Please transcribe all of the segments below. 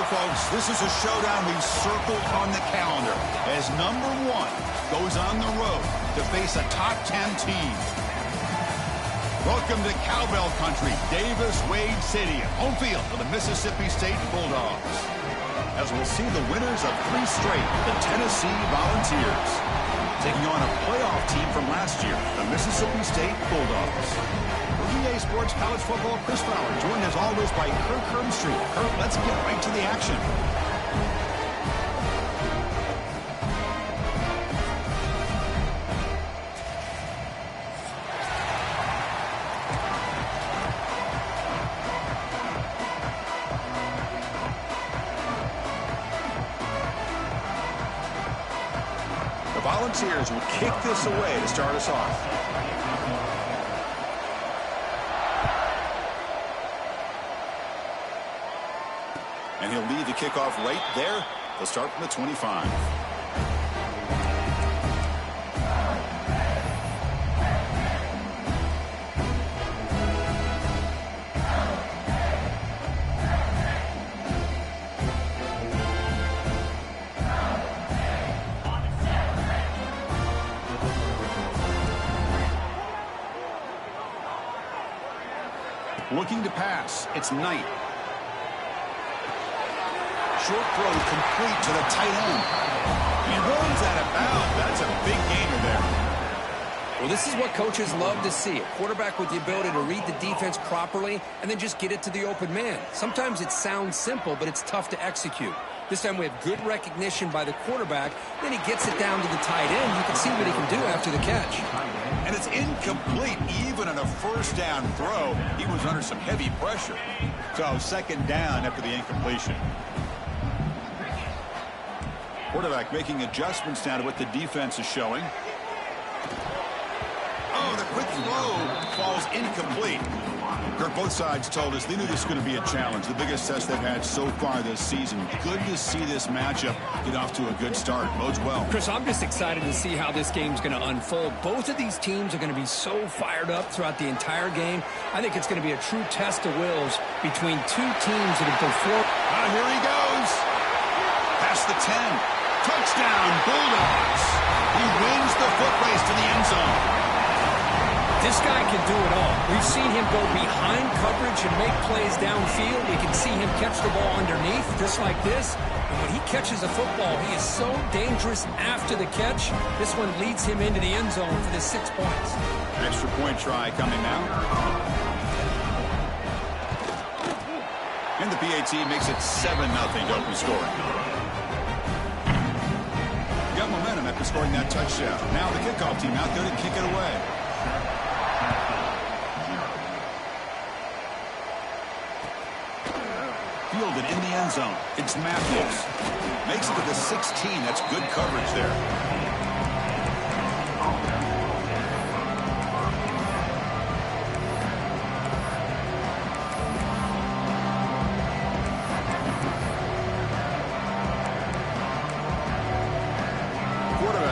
folks, this is a showdown we've circled on the calendar as number 1 goes on the road to face a top 10 team. Welcome to Cowbell Country, Davis-Wade Stadium, home field for the Mississippi State Bulldogs. As we'll see the winners of 3 straight, the Tennessee Volunteers, taking on a playoff team from last year, the Mississippi State Bulldogs. EA Sports College Football, Chris Fowler, joined as always by Kirk Hermstreet. Kirk, let's get right to the action. The Volunteers will kick this away to start us off. And he'll lead the kickoff right there. They'll start from the 25. Looking to pass. It's Knight. Short throw complete to the tight end. He runs that about. That's a big gainer there. Well, this is what coaches love to see. A quarterback with the ability to read the defense properly and then just get it to the open man. Sometimes it sounds simple, but it's tough to execute. This time we have good recognition by the quarterback. Then he gets it down to the tight end. You can see what he can do after the catch. And it's incomplete. Even on a first down throw, he was under some heavy pressure. So second down after the incompletion. Quarterback making adjustments now to what the defense is showing. Oh, the quick throw falls incomplete. Kirk, both sides told us they knew this was going to be a challenge, the biggest test they've had so far this season. Good to see this matchup get off to a good start. Bodes well. Chris, I'm just excited to see how this game's going to unfold. Both of these teams are going to be so fired up throughout the entire game. I think it's going to be a true test of wills between two teams that have performed. Here he goes. Past the 10. Touchdown, Bulldogs. He wins the foot race to the end zone. This guy can do it all. We've seen him go behind coverage and make plays downfield. We can see him catch the ball underneath, just like this. And when he catches a football, he is so dangerous after the catch. This one leads him into the end zone for the 6 points. Extra point try coming now. And the PAT makes it 7-0 to open scoring. Got momentum after scoring that touchdown. Now the kickoff team out there to kick it away. Fielded in the end zone. It's Matthews. Makes it to the 16. That's good coverage there.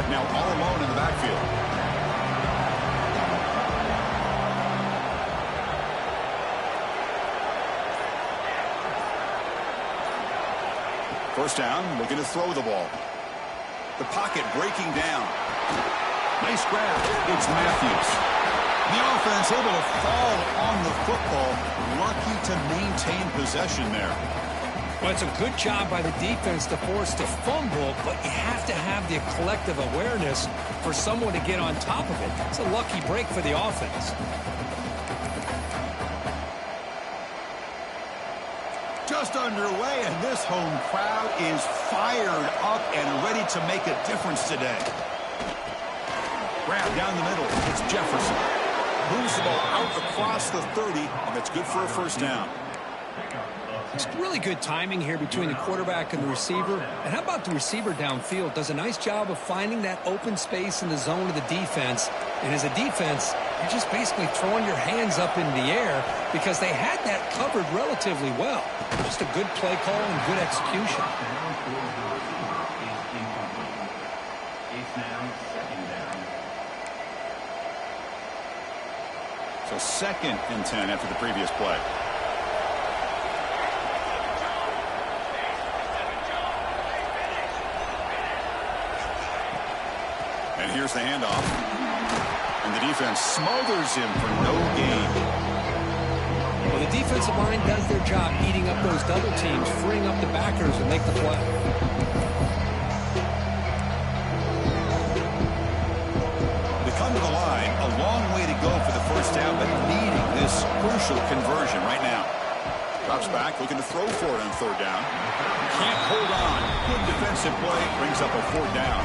Now all alone in the backfield. First down, looking to throw the ball. The pocket breaking down. Nice grab. It's Matthews. The offense able to fall on the football. Lucky to maintain possession there. Well, it's a good job by the defense to force the fumble, but you have to have the collective awareness for someone to get on top of it. It's a lucky break for the offense. Just underway, and this home crowd is fired up and ready to make a difference today. Grab down the middle. It's Jefferson. Moves the ball out across the 30, and that's good for a first down. It's really good timing here between the quarterback and the receiver. And how about the receiver downfield? Does a nice job of finding that open space in the zone of the defense. And as a defense, you're just basically throwing your hands up in the air because they had that covered relatively well. Just a good play call and good execution. So 2nd and 10 after the previous play. And here's the handoff. And the defense smothers him for no gain. Well, the defensive line does their job eating up those double teams, freeing up the backers to make the play. They come to the line, a long way to go for the first down, but needing this crucial conversion right now. Drops back, looking to throw for it on third down. Can't hold on. Good defensive play, brings up a fourth down.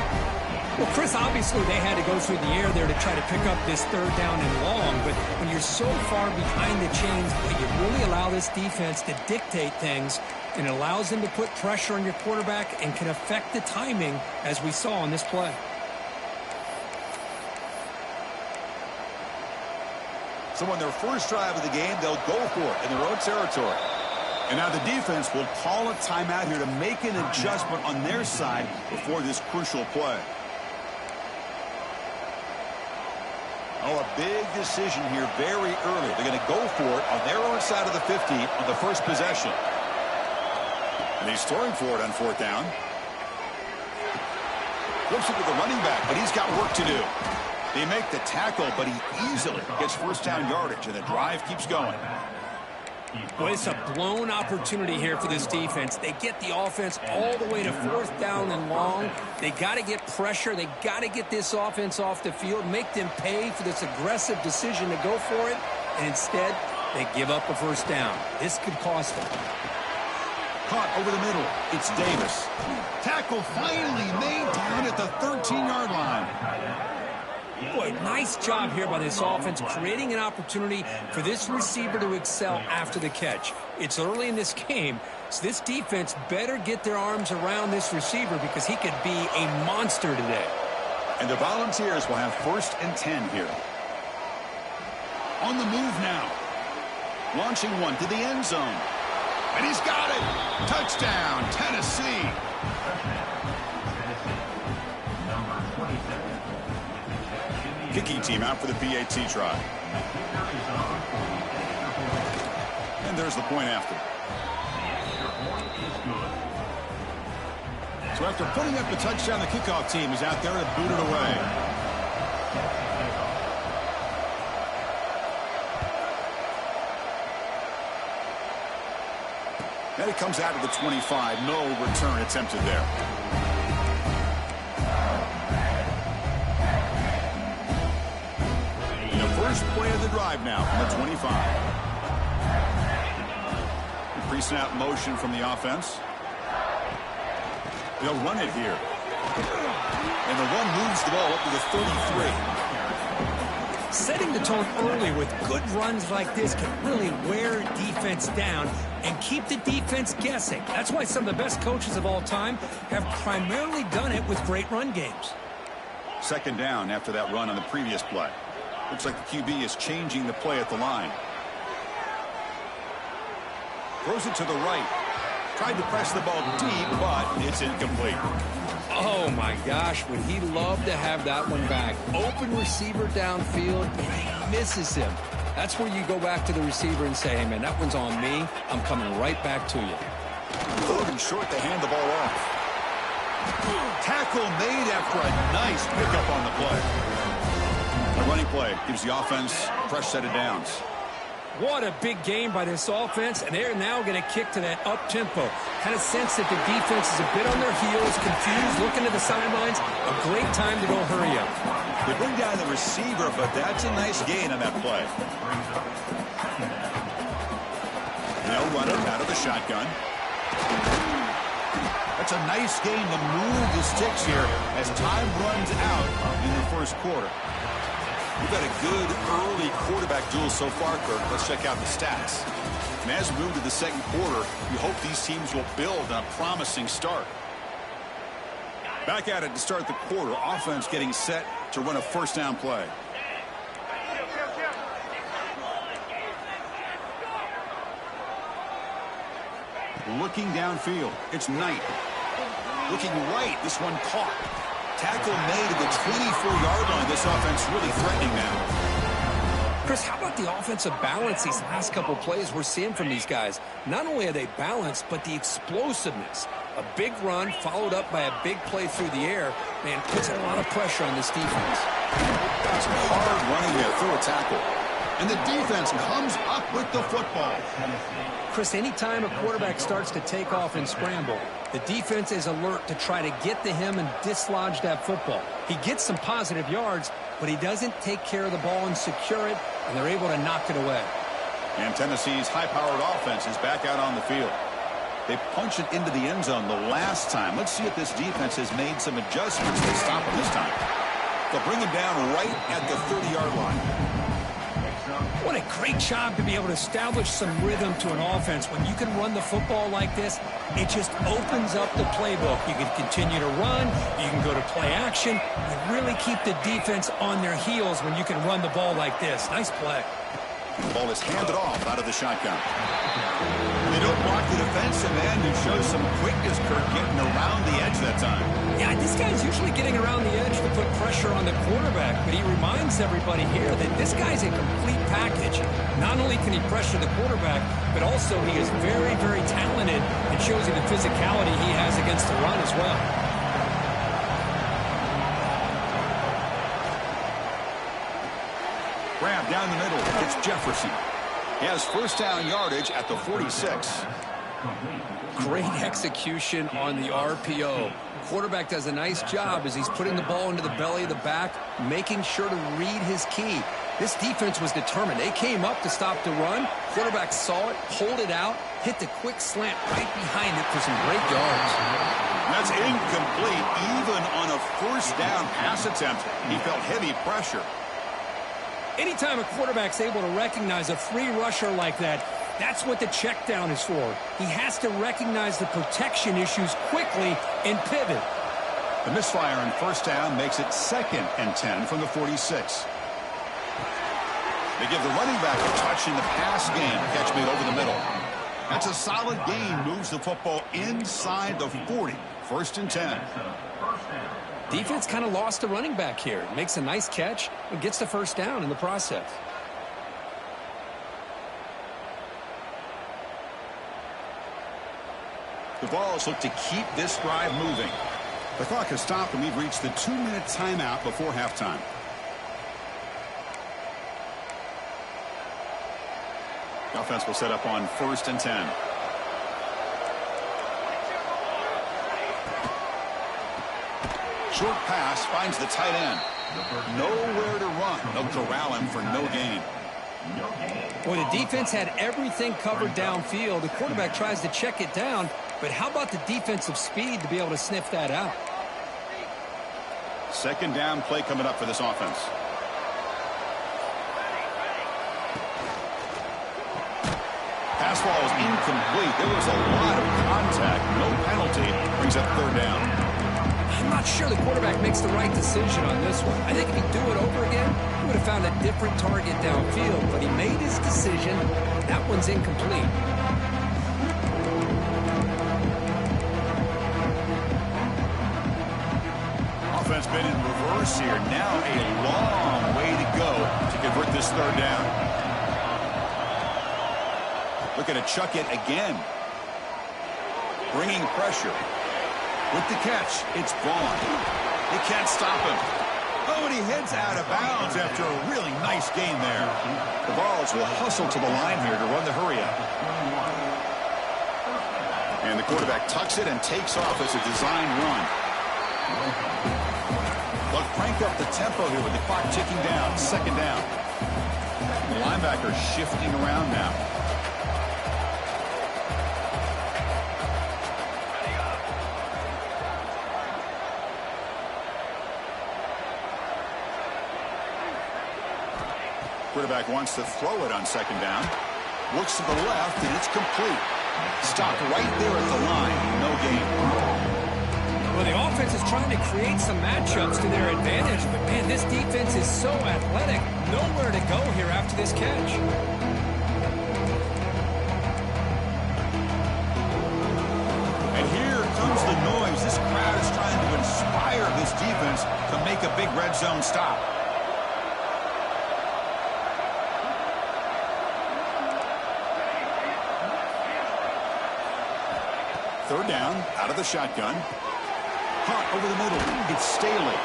Well, Chris, obviously they had to go through the air there to try to pick up this third down and long, but when you're so far behind the chains, you really allow this defense to dictate things, and it allows them to put pressure on your quarterback and can affect the timing, as we saw on this play. So on their first drive of the game, they'll go for it in their own territory. And now the defense will call a timeout here to make an adjustment on their side before this crucial play. Oh, a big decision here very early. They're going to go for it on their own side of the 50 on the first possession. And he's throwing for it on fourth down. Looks it with the running back, but he's got work to do. They make the tackle, but he easily gets first down yardage, and the drive keeps going. Well, it's a blown opportunity here for this defense. They get the offense all the way to fourth down and long. They got to get pressure. They got to get this offense off the field, make them pay for this aggressive decision to go for it, and instead they give up a first down. This could cost them. Caught over the middle. It's Davis. Tackle finally made down at the 13-yard line. Boy, nice job here by this offense, creating an opportunity for this receiver to excel after the catch. It's early in this game, so this defense better get their arms around this receiver because he could be a monster today. And the Volunteers will have 1st and 10 here. On the move now. Launching one to the end zone. And he's got it. Touchdown, Tennessee. Kicking team out for the PAT try. And there's the point after. So after putting up the touchdown, the kickoff team is out there to boot it away. Then it comes out of the 25. No return attempted there. First play of the drive now from the 25. Pre-snap motion from the offense. They'll run it here. And the one moves the ball up to the 33. Setting the tone early with good runs like this can really wear defense down and keep the defense guessing. That's why some of the best coaches of all time have primarily done it with great run games. Second down after that run on the previous play. Looks like the QB is changing the play at the line. Throws it to the right. Tried to press the ball deep, but it's incomplete. Oh, my gosh. Would he love to have that one back? Open receiver downfield, and he misses him. That's where you go back to the receiver and say, hey, man, that one's on me. I'm coming right back to you. Moving short to hand the ball off. Tackle made after a nice pickup on the play. The running play gives the offense a fresh set of downs. What a big game by this offense, and they're now going to kick to that up-tempo. Kind of sense that the defense is a bit on their heels, confused, looking to the sidelines. A great time to go hurry up. They bring down the receiver, but that's a nice gain on that play. They'll run it out of the shotgun. That's a nice game to move the sticks here as time runs out in the first quarter. We've got a good early quarterback duel so far, Kirk. Let's check out the stats. And as we move to the second quarter, we hope these teams will build on a promising start. Back at it to start the quarter. Offense getting set to run a first down play. Looking downfield. It's Knight. Looking right. This one caught. Tackle made at the 24-yard line. This offense really threatening now. Chris, how about the offensive balance these last couple plays we're seeing from these guys? Not only are they balanced, but the explosiveness. A big run followed up by a big play through the air, and puts a lot of pressure on this defense. It's hard running there through a tackle. And the defense comes up with the football. Chris, anytime a quarterback starts to take off and scramble, the defense is alert to try to get to him and dislodge that football. He gets some positive yards, but he doesn't take care of the ball and secure it, and they're able to knock it away. And Tennessee's high-powered offense is back out on the field. They punched it into the end zone the last time. Let's see if this defense has made some adjustments to stop him this time. They'll bring him down right at the 30-yard line. What a great job to be able to establish some rhythm to an offense. When you can run the football like this, it just opens up the playbook. You can continue to run. You can go to play action. You really keep the defense on their heels when you can run the ball like this. Nice play. The ball is handed off out of the shotgun. They don't block the defensive end who shows some quickness, Kirk, getting around the edge that time. Yeah, this guy's usually getting around the edge to put pressure on the quarterback, but he reminds everybody here that this guy's a complete package. Not only can he pressure the quarterback, but also he is very, very talented and shows you the physicality he has against the run as well. Grab down the middle. It's Jefferson. He has first down yardage at the 46. Great execution on the RPO. Quarterback does a nice job as he's putting the ball into the belly of the back, making sure to read his key. This defense was determined. They came up to stop the run. Quarterback saw it, pulled it out, hit the quick slant right behind it for some great yards. That's incomplete. Even on a first down pass attempt, he felt heavy pressure. Anytime a quarterback's able to recognize a free rusher like that, that's what the check down is for. He has to recognize the protection issues quickly and pivot. The misfire on first down makes it 2nd and 10 from the 46. They give the running back a touch in the pass game. Catch made over the middle. That's a solid gain. Moves the football inside the 40. 1st and 10. Defense kind of lost the running back here. Makes a nice catch and gets the first down in the process. The Vols look to keep this drive moving. The clock has stopped and we've reached the 2-minute timeout before halftime. The offense will set up on 1st and 10. Short pass finds the tight end. Nowhere to run. They'll corral him for no gain. Boy, the defense had everything covered downfield. The quarterback tries to check it down, but how about the defensive speed to be able to sniff that out? 2nd down play coming up for this offense. Pass ball is incomplete. There was a lot of contact. No penalty. Brings up 3rd down. I'm not sure the quarterback makes the right decision on this one. I think if he'd do it over again, he would have found a different target downfield, but he made his decision. That one's incomplete. Offense been in reverse here. Now a long way to go to convert this 3rd down. Looking to chuck it again. Bringing pressure. With the catch, it's Vaughn. They can't stop him. Oh, and he heads out of bounds after a really nice gain there. The Vols will hustle to the line here to run the hurry-up. And the quarterback tucks it and takes off as a design run. They'll crank up the tempo here with the clock ticking down. 2nd down. The linebacker shifting around now. Quarterback wants to throw it on 2nd down. Looks to the left, and it's complete. Stopped right there at the line. No gain. Well, the offense is trying to create some matchups to their advantage, but, man, this defense is so athletic. Nowhere to go here after this catch. And here comes the noise. This crowd is trying to inspire this defense to make a big red zone stop. Third down, out of the shotgun. Hunt over the middle. It's Staley.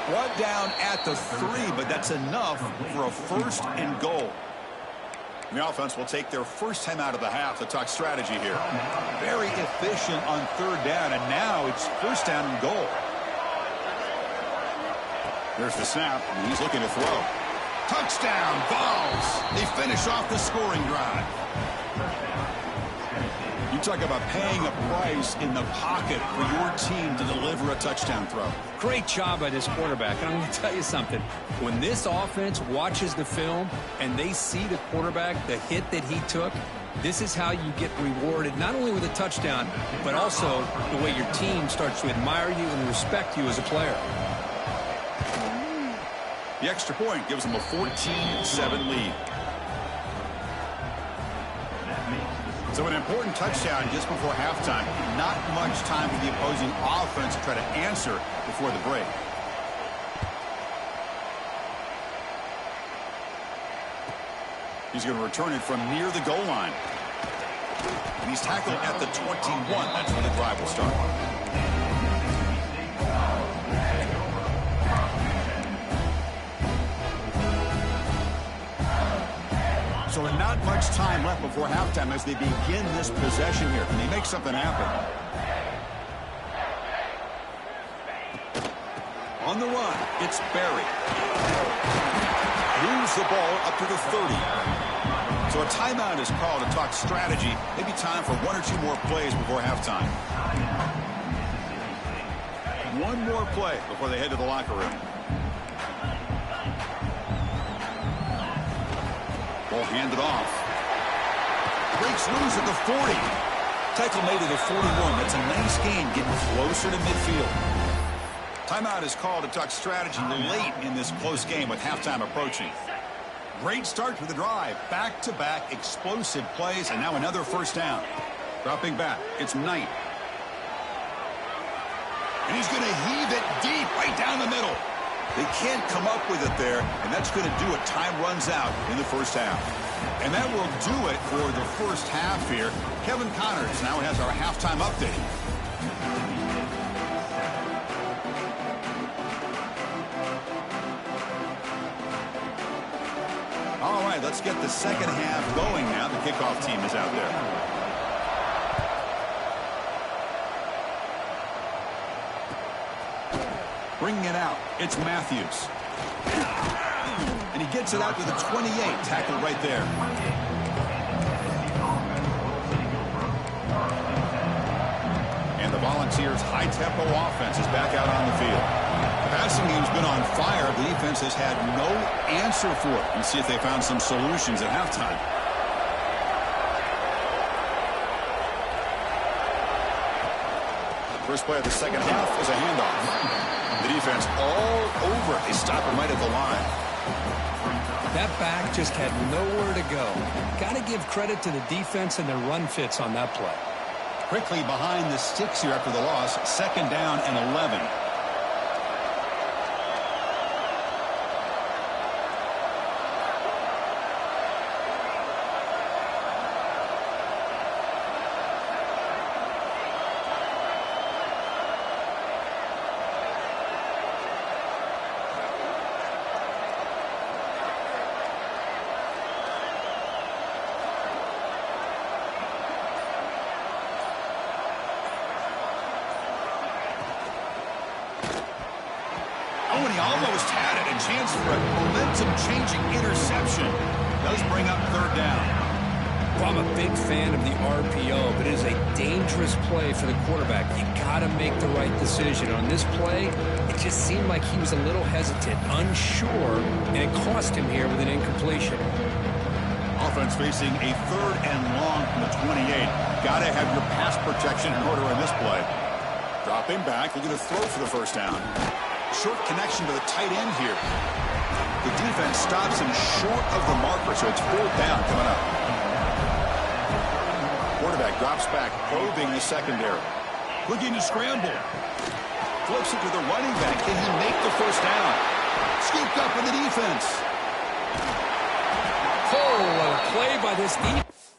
Brought down at the 3, but that's enough for a first and goal. The offense will take their first time out of the half to talk strategy here. Very efficient on third down, and now it's first down and goal. There's the snap, and he's looking to throw. Touchdown, Vols. They finish off the scoring drive. You talk about paying a price in the pocket for your team to deliver a touchdown throw. Great job by this quarterback. And I'm going to tell you something. When this offense watches the film and they see the quarterback, the hit that he took, this is how you get rewarded, not only with a touchdown, but also the way your team starts to admire you and respect you as a player. The extra point gives them a 14-7 lead. So an important touchdown just before halftime. Not much time for the opposing offense to try to answer before the break. He's going to return it from near the goal line. And he's tackled at the 21. That's where the drive will start. So not much time left before halftime as they begin this possession here. Can they make something happen? On the run, it's Barry. Moves the ball up to the 30. So a timeout is called to talk strategy. Maybe time for one or two more plays before halftime. One more play before they head to the locker room. Ball handed off. Breaks loose at the 40. Tackle made at the 41. That's a nice gain, getting closer to midfield. Timeout is called to talk strategy late in this close game with halftime approaching. Great start to the drive. Back-to-back explosive plays, and now another first down. Dropping back, it's Knight. And he's going to heave it deep right down the middle. They can't come up with it there, and that's going to do it. Time runs out in the first half. And that will do it for the first half here. Kevin Connors now has our halftime update. All right, let's get the second half going now. The kickoff team is out there. Bringing it out, it's Matthews. And he gets it out to the 28, tackled right there. And the Volunteers' high-tempo offense is back out on the field. The passing game's been on fire. The defense has had no answer for it. Let's see if they found some solutions at halftime. First play of the second half is a handoff. The defense all over it. They stop him right at the line. That back just had nowhere to go. Got to give credit to the defense and their run fits on that play. Quickly behind the sticks here after the loss. Second down and 11. Oh, and he almost had it. A chance for a momentum-changing interception. Does bring up third down. Well, I'm a big fan of the RPO, but it is a dangerous play for the quarterback. You got to make the right decision. On this play, it just seemed like he was a little hesitant, unsure, and it cost him here with an incompletion. Offense facing a third and long from the 28. Got to have your pass protection in order on this play. Dropping back, they're going to throw for the first down. Short connection to the tight end here. The defense stops him short of the marker, so it's fourth down coming up. Quarterback drops back, probing the secondary. Looking to scramble. Flips it to the running back. Can he make the first down? Scooped up in the defense. Oh, what a play by this defense.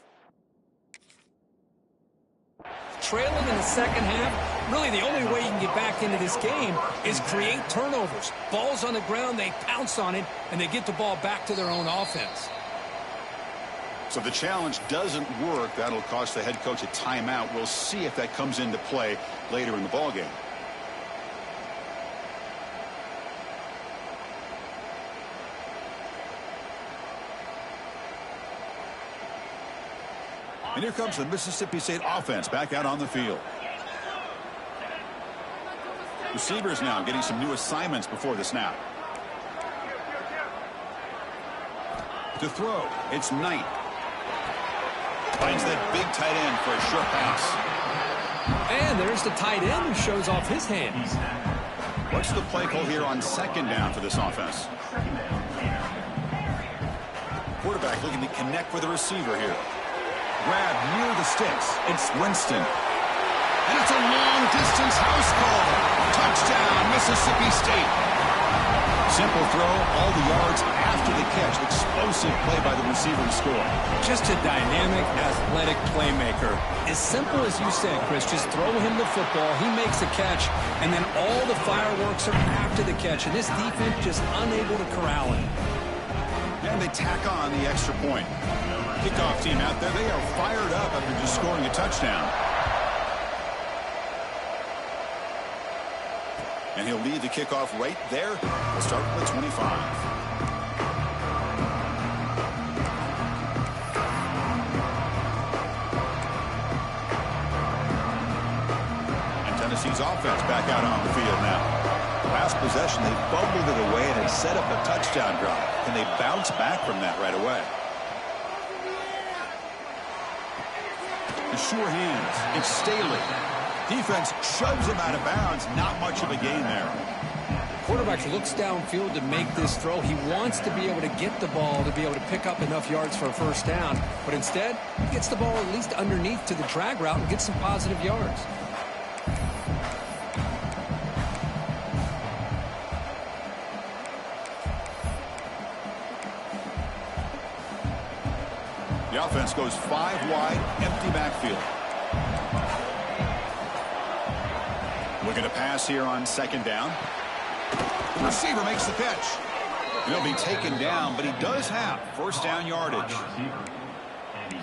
trailing in the second half, really the only way you can get back into this game is create turnovers. Ball's on the ground, they pounce on it, and they get the ball back to their own offense. So the challenge doesn't work. That'll cost the head coach a timeout. We'll see if that comes into play later in the ballgame. And here comes the Mississippi State offense back out on the field. Receivers now getting some new assignments before the snap. To throw, it's Knight. Finds that big tight end for a short pass. And there's the tight end who shows off his hands. What's the play call here on second down for this offense? Quarterback looking to connect with the receiver here. Grab near the sticks. It's Winston. And it's a long-distance house call. Touchdown, Mississippi State. Simple throw, all the yards after the catch. Explosive play by the receiver to score. Just a dynamic, athletic playmaker. As simple as you said, Chris, just throw him the football, he makes a catch, and then all the fireworks are after the catch. And this defense just unable to corral him. And they tack on the extra point. Kickoff team out there, they are fired up after just scoring a touchdown. And he'll lead the kickoff right there. We'll start with 25. And Tennessee's offense back out on the field now. Last possession, they fumbled it away and it set up a touchdown drive. Can they bounce back from that right away? The sure hands. It's Staley. Defense shoves him out of bounds. Not much of a gain there. Quarterback looks downfield to make this throw. He wants to be able to get the ball to be able to pick up enough yards for a first down. But instead, he gets the ball at least underneath to the drag route and gets some positive yards. The offense goes 5 wide, empty backfield. Looking to pass here on second down. The receiver makes the catch. He'll be taken down, but he does have first down yardage.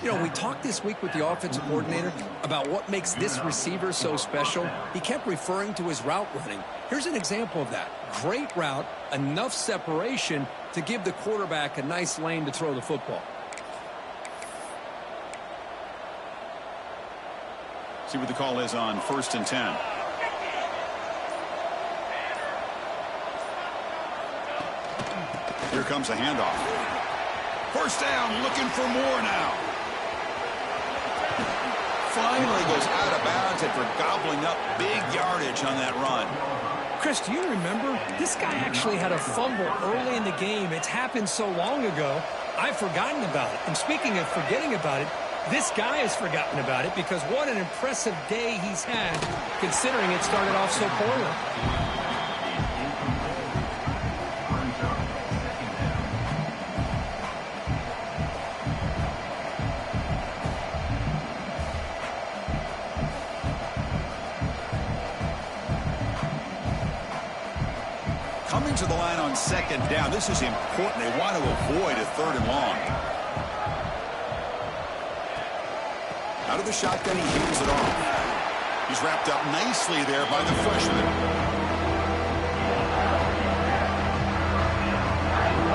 You know, we talked this week with the offensive coordinator about what makes this receiver so special. He kept referring to his route running. Here's an example of that. Great route, enough separation to give the quarterback a nice lane to throw the football. See what the call is on 1st and 10. Here comes a handoff. First down, looking for more now. Finally goes out of bounds after gobbling up big yardage on that run. Chris, do you remember? This guy actually had a fumble early in the game. It's happened so long ago, I've forgotten about it. And speaking of forgetting about it, this guy has forgotten about it because what an impressive day he's had, considering it started off so poorly. Coming to the line on second down. This is important. They want to avoid a 3rd and long. Out of the shotgun, he hands it off. He's wrapped up nicely there by the freshman.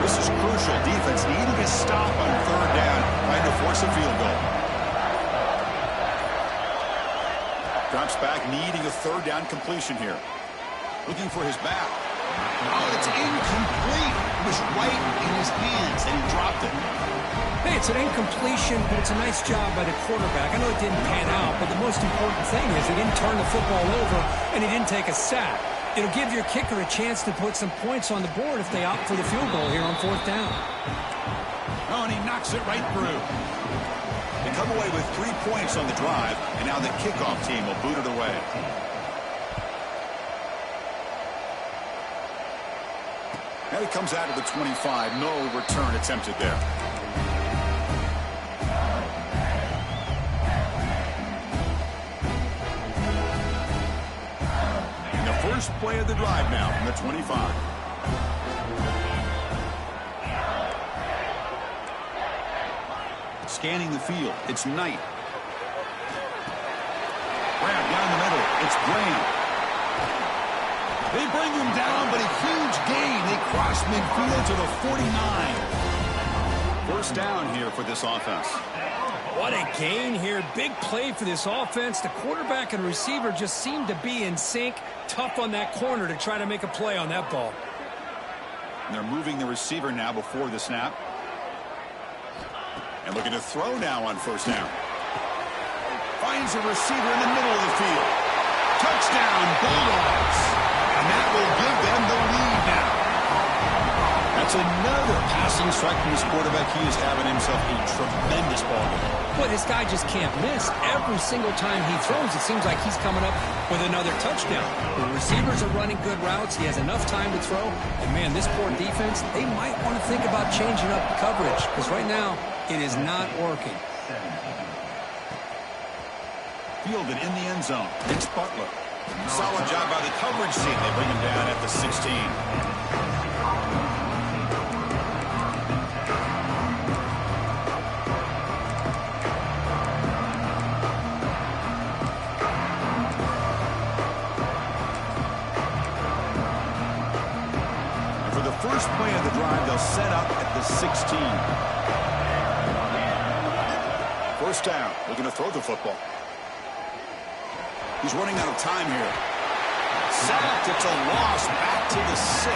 This is crucial. Defense needing a stop on 3rd down, trying to force a field goal. Drops back, needing a 3rd down completion here. Looking for his back. Oh, it's incomplete. It was right in his hands, and he dropped it. Hey, it's an incompletion, but it's a nice job by the quarterback. I know it didn't pan out, but the most important thing is he didn't turn the football over, and he didn't take a sack. It'll give your kicker a chance to put some points on the board if they opt for the field goal here on 4th down. Oh, and he knocks it right through. They come away with 3 points on the drive, and now the kickoff team will boot it away. Now he comes out of the 25. No return attempted there. first play of the drive now from the 25. Scanning the field, it's Knight. Grab down the middle, it's Graham. They bring him down, but a huge gain. They cross midfield to the 49. First down here for this offense. What a gain here. Big play for this offense. The quarterback and receiver just seem to be in sync. Tough on that corner to try to make a play on that ball. And they're moving the receiver now before the snap. And looking to throw now on first down. Finds a receiver in the middle of the field. Touchdown, Bulldogs. And that will give them the lead now. That's another passing strike from this quarterback. He is having himself a tremendous ball game. Boy, this guy just can't miss. Every single time he throws, it seems like he's coming up with another touchdown. The receivers are running good routes. He has enough time to throw. And, man, this poor defense, they might want to think about changing up coverage because right now it is not working. Fielded in the end zone. It's Butler. Solid job by the coverage team. They bring him down at the 16. And for the first play of the drive, they'll set up at the 16. First down. Looking to throw the football. He's running out of time here. Sacked. It's a loss back to the 6.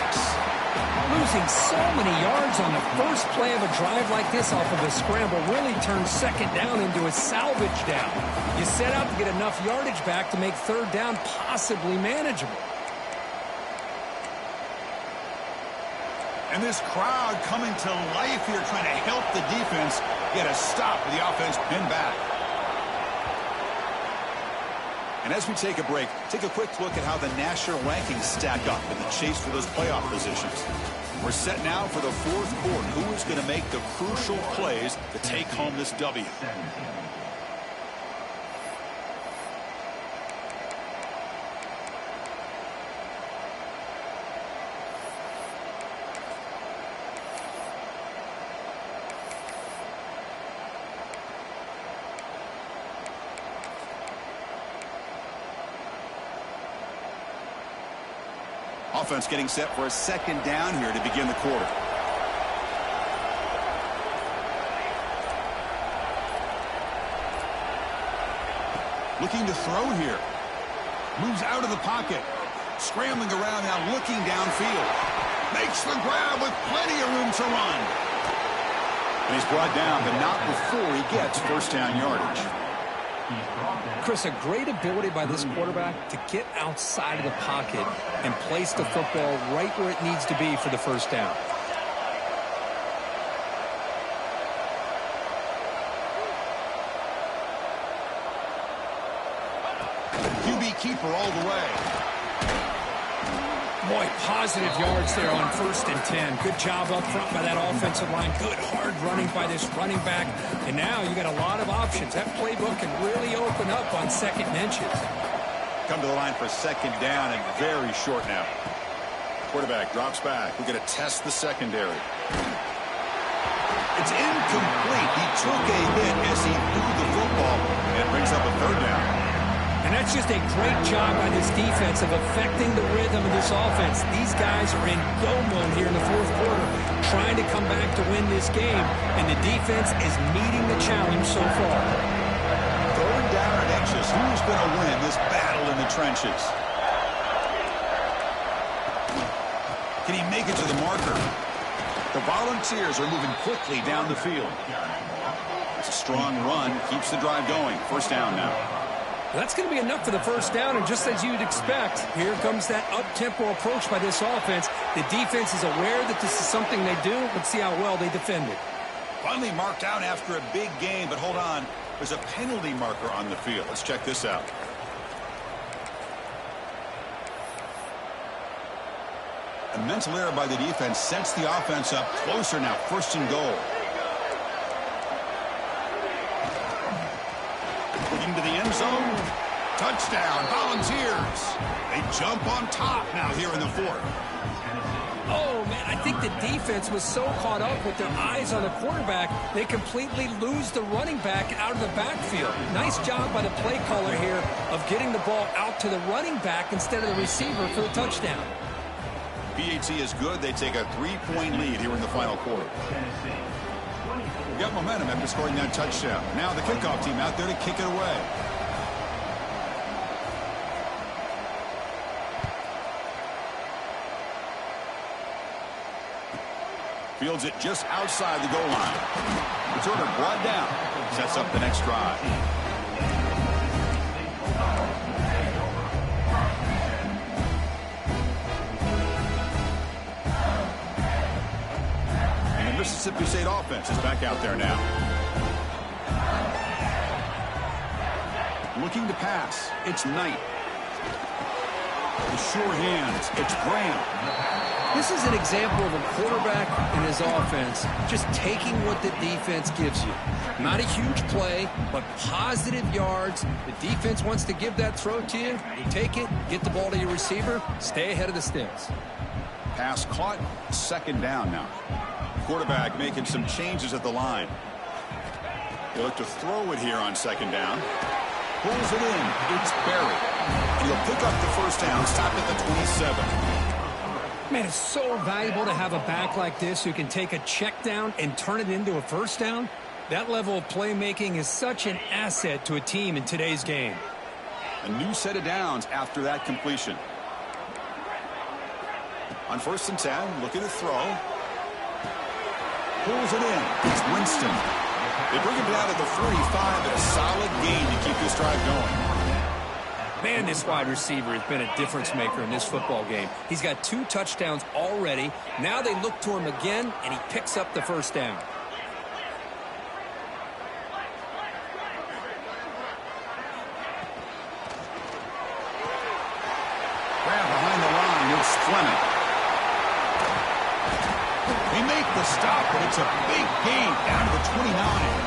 Losing so many yards on the first play of a drive like this off of a scramble really turns second down into a salvage down. You set out to get enough yardage back to make third down possibly manageable. And this crowd coming to life here trying to help the defense get a stop with the offense pinned back. And as we take a break, take a quick look at how the national rankings stack up in the chase for those playoff positions. We're set now for the fourth quarter. Who is going to make the crucial plays to take home this W? Offense getting set for a second down here to begin the quarter. Looking to throw here. Moves out of the pocket. Scrambling around now, looking downfield. Makes the grab with plenty of room to run. And he's brought down, but not before he gets first down yardage. Chris, a great ability by this quarterback to get outside of the pocket and place the football right where it needs to be for the first down. QB keeper all the way. Boy, positive yards there on 1st and 10. Good job up front by that offensive line. Good hard running by this running back. And now you got a lot of options. That playbook can really open up on second and inches. Come to the line for second down and very short now. Quarterback drops back. We're going to test the secondary. It's incomplete. He took a hit as he threw the football and brings up a third down. And that's just a great job by this defense of affecting the rhythm of this offense. These guys are in go mode here in the fourth quarter, trying to come back to win this game, and the defense is meeting the challenge so far. Third down and inches. Who's going to win this battle in the trenches? Can he make it to the marker? The Volunteers are moving quickly down the field. It's a strong run, keeps the drive going. First down now. That's going to be enough for the first down, and just as you'd expect, here comes that up-tempo approach by this offense. The defense is aware that this is something they do. Let's see how well they defend it. Finally marked out after a big game, but hold on. There's a penalty marker on the field. Let's check this out. A mental error by the defense sets the offense up closer now. First and goal. Looking to the end zone. Touchdown, Volunteers. They jump on top now here in the fourth. Oh, man, I think the defense was so caught up with their eyes on the quarterback, they completely lose the running back out of the backfield. Nice job by the play caller here of getting the ball out to the running back instead of the receiver for the touchdown. PAT is good. They take a 3-point lead here in the final quarter. We got momentum after scoring that touchdown. Now the kickoff team out there to kick it away. Fields it just outside the goal line. Returner brought down. Sets up the next drive. And the Mississippi State offense is back out there now. Looking to pass. It's Knight. The sure hands. It's Graham. This is an example of a quarterback and his offense just taking what the defense gives you. Not a huge play, but positive yards. The defense wants to give that throw to you. You take it, get the ball to your receiver, stay ahead of the sticks. Pass caught, second down now. Quarterback making some changes at the line. They look to throw it here on second down. Pulls it in. It's Barry. And he'll pick up the first down, stop at the 27. Man, it's so valuable to have a back like this who can take a check down and turn it into a first down. That level of playmaking is such an asset to a team in today's game. A new set of downs after that completion. On 1st and 10, looking to throw. Pulls it in. It's Winston. They bring him down to the 45, and a solid gain to keep this drive going. Man, this wide receiver has been a difference maker in this football game. He's got 2 touchdowns already. Now they look to him again, and he picks up the first down. Grab behind the line. It's Fleming. They make the stop, but it's a big gain down to the 29.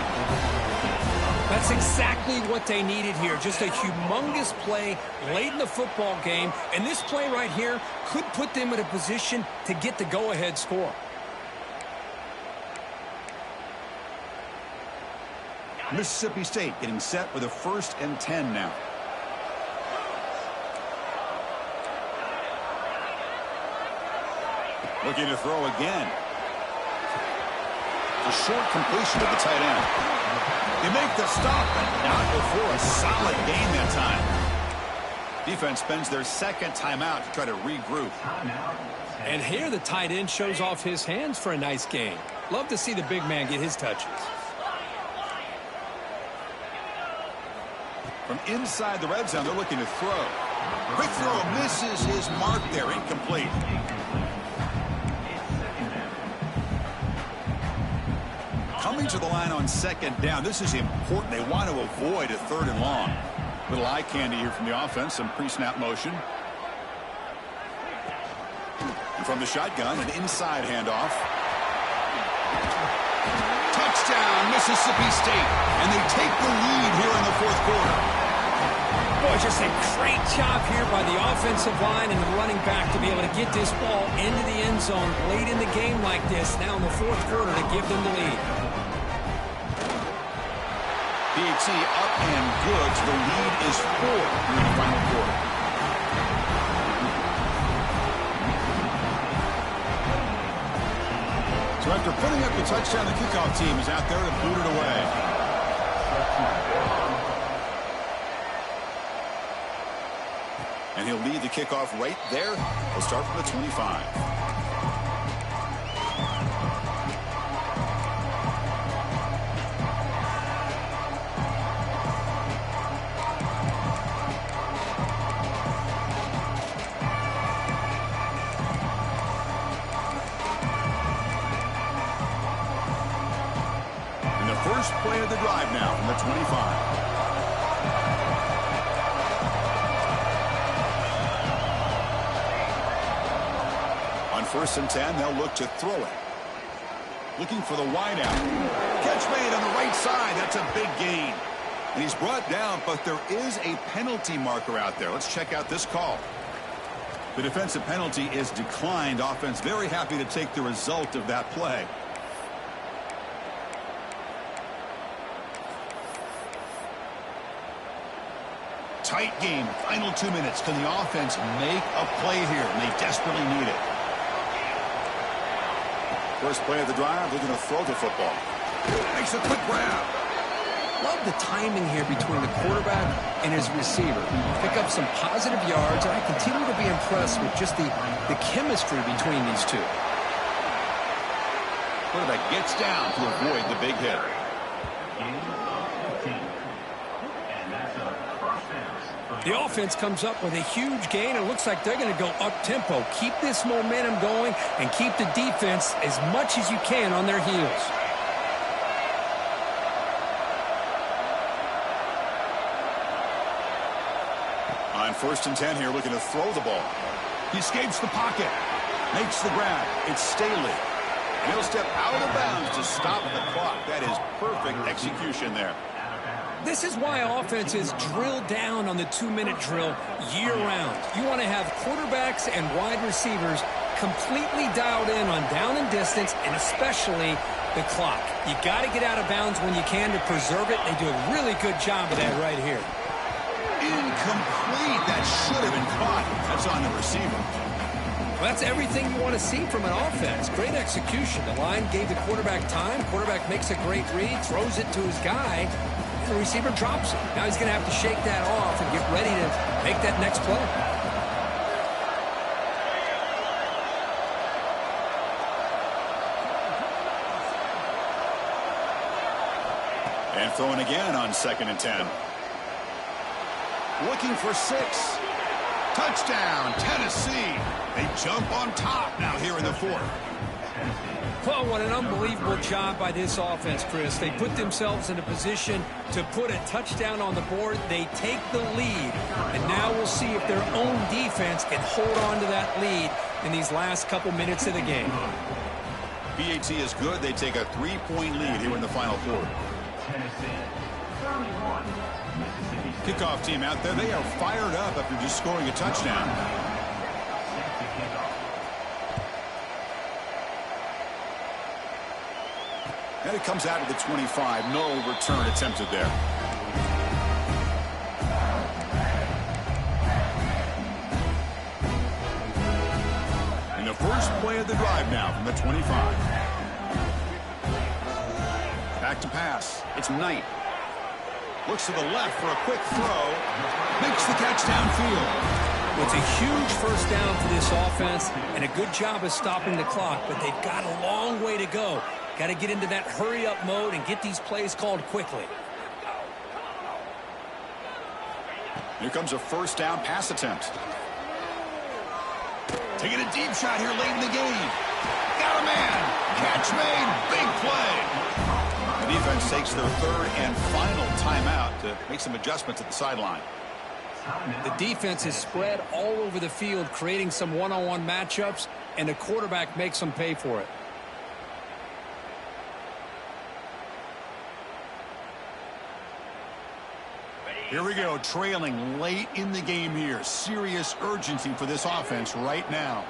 That's exactly what they needed here. Just a humongous play late in the football game. And this play right here could put them in a position to get the go-ahead score. Mississippi State getting set with a 1st and 10 now. Looking to throw again. A short completion to the tight end. They make the stop, but not before a solid gain that time. Defense spends their second timeout to try to regroup. And here the tight end shows off his hands for a nice gain. Love to see the big man get his touches. From inside the red zone, they're looking to throw. Quick throw misses his mark there, incomplete. Coming to the line on second down. This is important. They want to avoid a 3rd and long. Little eye candy here from the offense. Some pre-snap motion. And from the shotgun, an inside handoff. Touchdown, Mississippi State. And they take the lead here in the 4th quarter. Boy, just a great job here by the offensive line and the running back to be able to get this ball into the end zone late in the game like this, now in the 4th quarter, to give them the lead. PAT up and good, so the lead is 4 in the final quarter. So after putting up the touchdown, the kickoff team is out there to boot it away. And he'll lead the kickoff right there. He'll start from the 25. First play of the drive now from the 25. On 1st and 10, they'll look to throw it. Looking for the wideout. Catch made on the right side. That's a big gain. And he's brought down, but there is a penalty marker out there. Let's check out this call. The defensive penalty is declined. Offense very happy to take the result of that play. Tight game. Final 2 minutes. Can the offense make a play here? And they desperately need it. First play of the drive, they're going to throw the football. Makes a quick grab. Love the timing here between the quarterback and his receiver. Pick up some positive yards, and I continue to be impressed with just the chemistry between these two. Quarterback gets down to avoid the big hit. The offense comes up with a huge gain. It looks like they're going to go up-tempo. Keep this momentum going and keep the defense as much as you can on their heels. On 1st and 10 here, looking to throw the ball. He escapes the pocket. Makes the grab. It's Staley. And he'll step out of bounds to stop the clock. That is perfect execution there. This is why offenses drill down on the 2-minute drill year-round. You want to have quarterbacks and wide receivers completely dialed in on down and distance, and especially the clock. You got to get out of bounds when you can to preserve it. They do a really good job of that right here. Incomplete. That should have been caught. That's on the receiver. Well, that's everything you want to see from an offense. Great execution. The line gave the quarterback time. Quarterback makes a great read, throws it to his guy. The receiver drops it. Now he's going to have to shake that off and get ready to make that next play. And throwing again on 2nd and 10. Looking for 6. Touchdown, Tennessee. They jump on top now here in the 4th. Oh, what an unbelievable job by this offense, Chris. They put themselves in a position to put a touchdown on the board. They take the lead, and now we'll see if their own defense can hold on to that lead in these last couple minutes of the game. BAT is good. They take a 3-point lead here in the final 4th. Kickoff team out there. They are fired up after just scoring a touchdown. And it comes out of the 25. No return attempted there. And the first play of the drive now from the 25. Back to pass. It's Knight. Looks to the left for a quick throw. Makes the catch downfield. It's a huge first down for this offense and a good job of stopping the clock, but they've got a long way to go. Got to get into that hurry-up mode and get these plays called quickly. Here comes a first down pass attempt. Taking a deep shot here late in the game. Got a man. Catch made. Big play. The defense takes their 3rd and final timeout to make some adjustments at the sideline. The defense is spread all over the field, creating some one-on-one matchups, and the quarterback makes them pay for it. Here we go, trailing late in the game here. Serious urgency for this offense right now.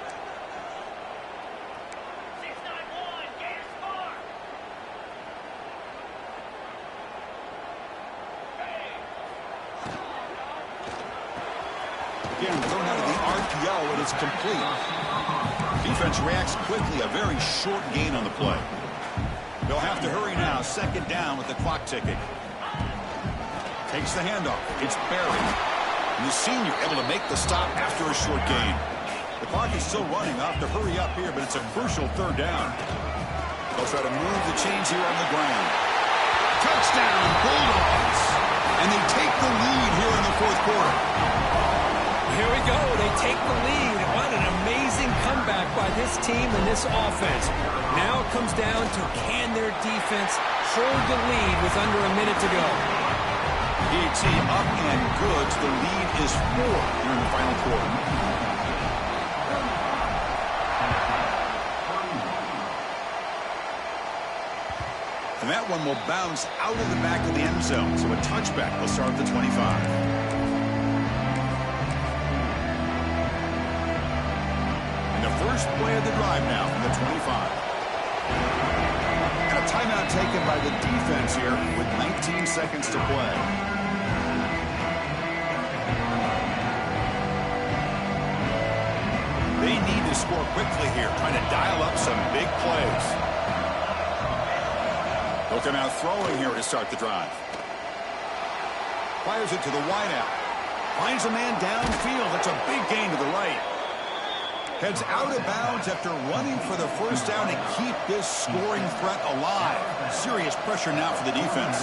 Again, thrown out of the RPO, and it's complete. Defense reacts quickly, a very short gain on the play. They'll have to hurry now, 2nd down with the clock ticking. Takes the handoff. It's Barry. And the senior able to make the stop after a short gain. The clock is still running. Off to hurry up here, but it's a crucial 3rd down. They'll try to move the chains here on the ground. Touchdown, Bulldogs. And they take the lead here in the 4th quarter. Here we go. They take the lead. What an amazing comeback by this team and this offense. Now it comes down to can their defense hold the lead with under a minute to go. BT up and good. The lead is 4 here in the final quarter. And that one will bounce out of the back of the end zone. So a touchback will start at the 25. And the first play of the drive now from the 25. And a timeout taken by the defense here with 19 seconds to play. They need to score quickly here, trying to dial up some big plays. They'll come out throwing here to start the drive. Fires it to the wideout. Finds a man downfield. That's a big gain to the right. Heads out of bounds after running for the first down to keep this scoring threat alive. Serious pressure now for the defense.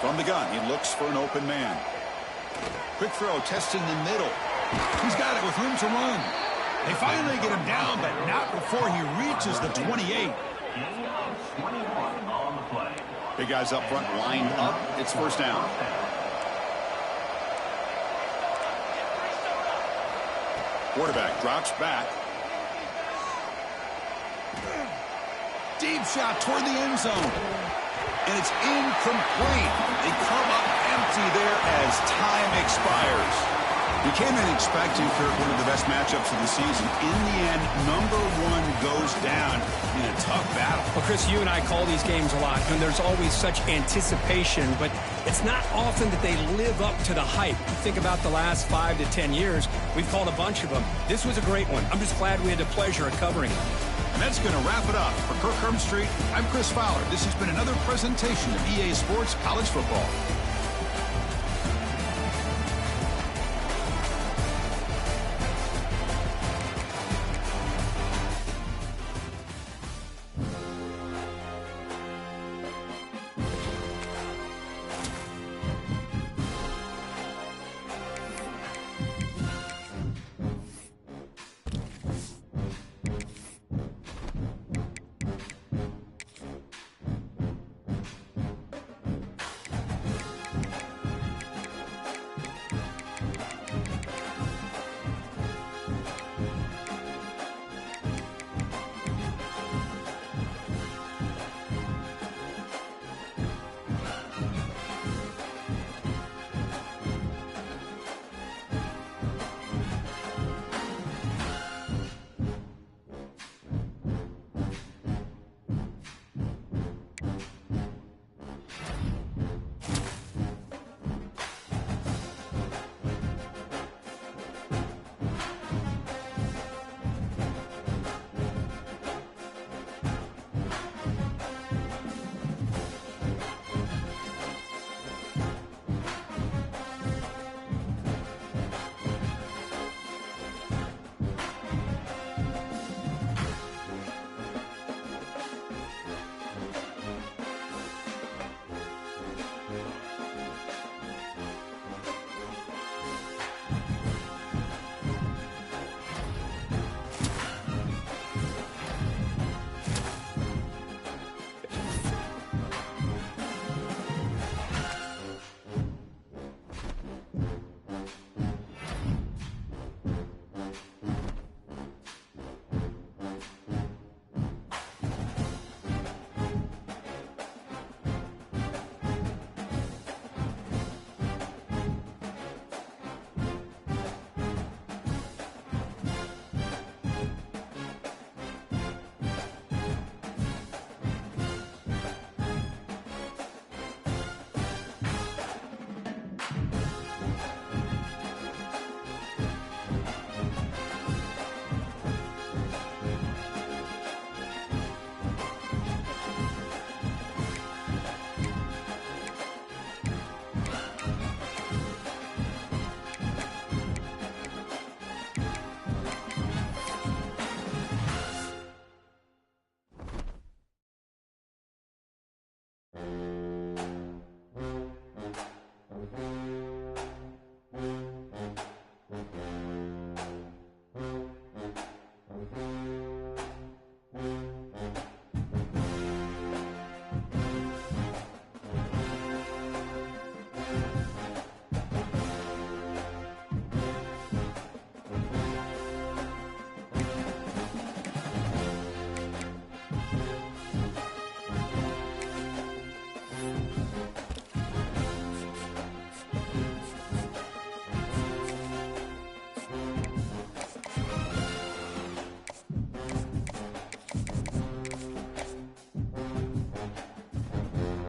From the gun, he looks for an open man. Quick throw, testing the middle. He's got it with room to run. They finally get him down, but not before he reaches the 28. Big guys up front lined up. It's first down. Quarterback drops back. Deep shot toward the end zone. And it's incomplete. They come up empty there as time expires. We came in expecting, Kirk, one of the best matchups of the season. In the end, number one goes down in a tough battle. Well, Chris, you and I call these games a lot, and there's always such anticipation, but it's not often that they live up to the hype. You think about the last 5 to 10 years, we've called a bunch of them. This was a great one. I'm just glad we had the pleasure of covering it. And that's going to wrap it up. For Kirk Street, I'm Chris Fowler. This has been another presentation of EA Sports College Football.